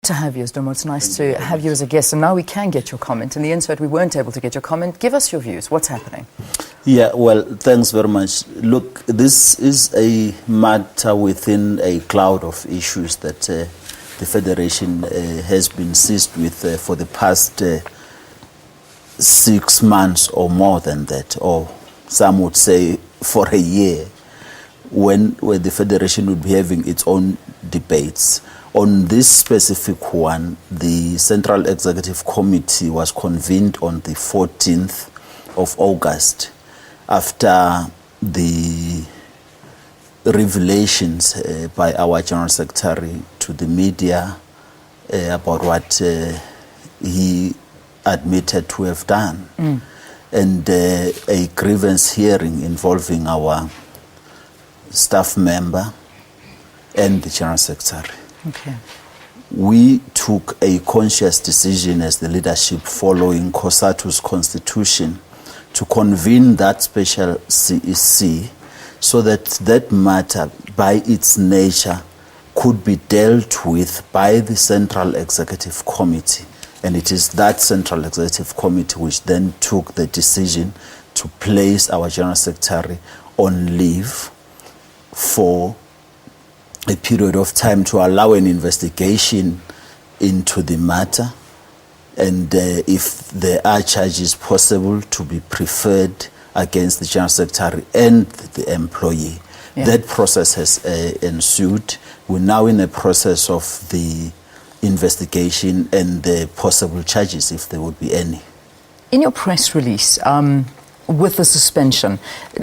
To have you as Domo. It's nice to have you as a guest, and now we can get your comment. In the insert, we weren't able to get your comment. Give us your views. What's happening? Yeah, well, thanks very much. Look, this is a matter within a cloud of issues that the Federation has been seized with for the past 6 months or more than that, or some would say for a year, when the Federation would be having its own debates. On this specific one, the Central Executive Committee was convened on the 14th of August after the revelations by our General Secretary to the media about what he admitted to have done. And a grievance hearing involving our staff member and the General Secretary. Okay. We took a conscious decision as the leadership following COSATU's constitution to convene that special CEC so that that matter by its nature could be dealt with by the Central Executive Committee. And it is that Central Executive Committee which then took the decision to place our General Secretary on leave for a period of time to allow an investigation into the matter, and if there are charges possible, to be preferred against the General Secretary and the employee. Yeah. That process has ensued. We're now in a process of the investigation and the possible charges, if there would be any. In your press release, with the suspension,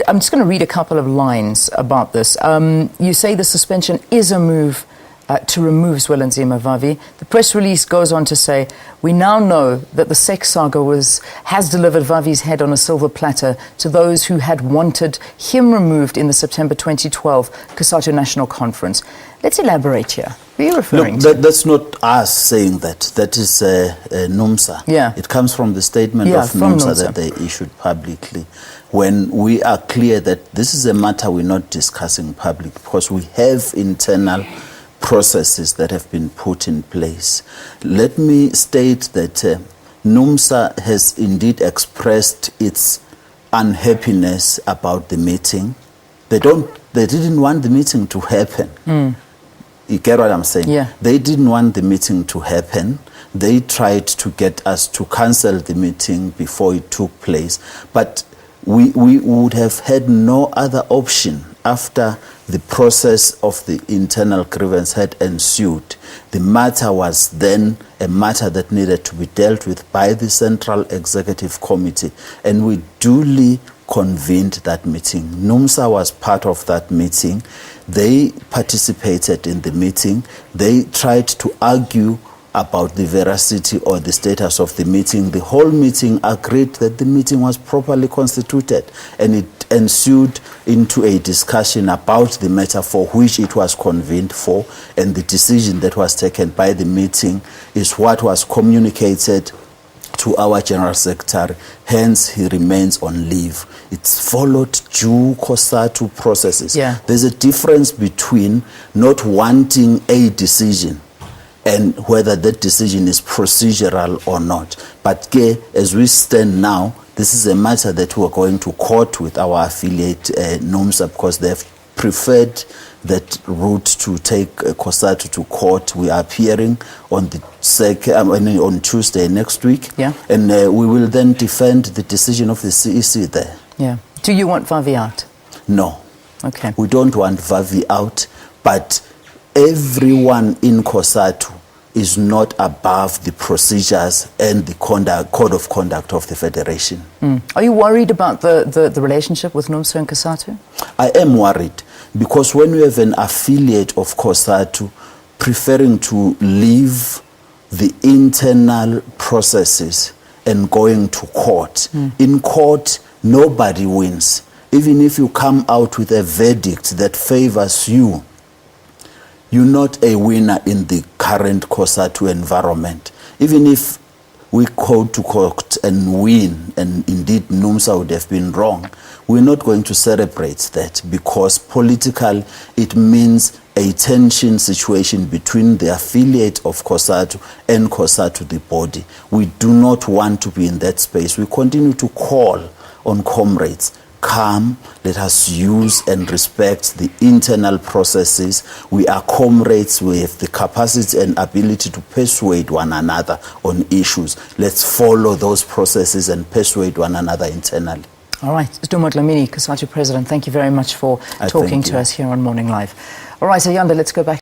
I'm just going to read a couple of lines about this. You say the suspension is a move to remove Zwelinzima Vavi. The press release goes on to say, we now know that the sex saga has delivered Vavi's head on a silver platter to those who had wanted him removed in the September 2012 COSATU National Conference. Let's elaborate here. Who are you referring to? That's not us saying that. That is NUMSA. Yeah. It comes from the statement of NUMSA that they issued publicly, when we are clear that this is a matter we're not discussing public because we have internal processes that have been put in place. Let me state that NUMSA has indeed expressed its unhappiness about the meeting. They didn't want the meeting to happen. You get what I'm saying? Yeah. They didn't want the meeting to happen. They tried to get us to cancel the meeting before it took place. But we would have had no other option after the process of the internal grievance had ensued. The matter was then a matter that needed to be dealt with by the Central Executive Committee, and we duly convened that meeting. NUMSA was part of that meeting. They participated in the meeting. They tried to argue about the veracity or the status of the meeting. The whole meeting agreed that the meeting was properly constituted, and it ensued into a discussion about the matter for which it was convened for, and the decision that was taken by the meeting is what was communicated to our General Secretary. Hence, he remains on leave. It's followed due COSATU processes. Yeah. There's a difference between not wanting a decision and whether that decision is procedural or not. But as we stand now, this is a matter that we're going to court with our affiliate NUMSA, because they've preferred that route to take COSATU to court. We are appearing on the on Tuesday next week, yeah, and we will then defend the decision of the CEC there. Yeah. Do you want Vavi out? No. Okay. We don't want Vavi out, but everyone in COSATU is not above the procedures and the code of conduct of the Federation. Are you worried about the relationship with NUMSA and COSATU? I am worried, because when you have an affiliate of COSATU preferring to leave the internal processes and going to court, in court nobody wins. Even if you come out with a verdict that favors you, you're not a winner in the current COSATU environment. Even if we go to court and win, and indeed NUMSA would have been wrong, we're not going to celebrate that, because political, it means a tension situation between the affiliate of COSATU and COSATU, the body. We do not want to be in that space. We continue to call on comrades, come, let us use and respect the internal processes. We are comrades, we have the capacity and ability to persuade one another on issues. Let's follow those processes and persuade one another internally. All right, Dlamini, COSATU President, thank you very much for talking to us here on Morning Live. All right, Ayanda, let's go back.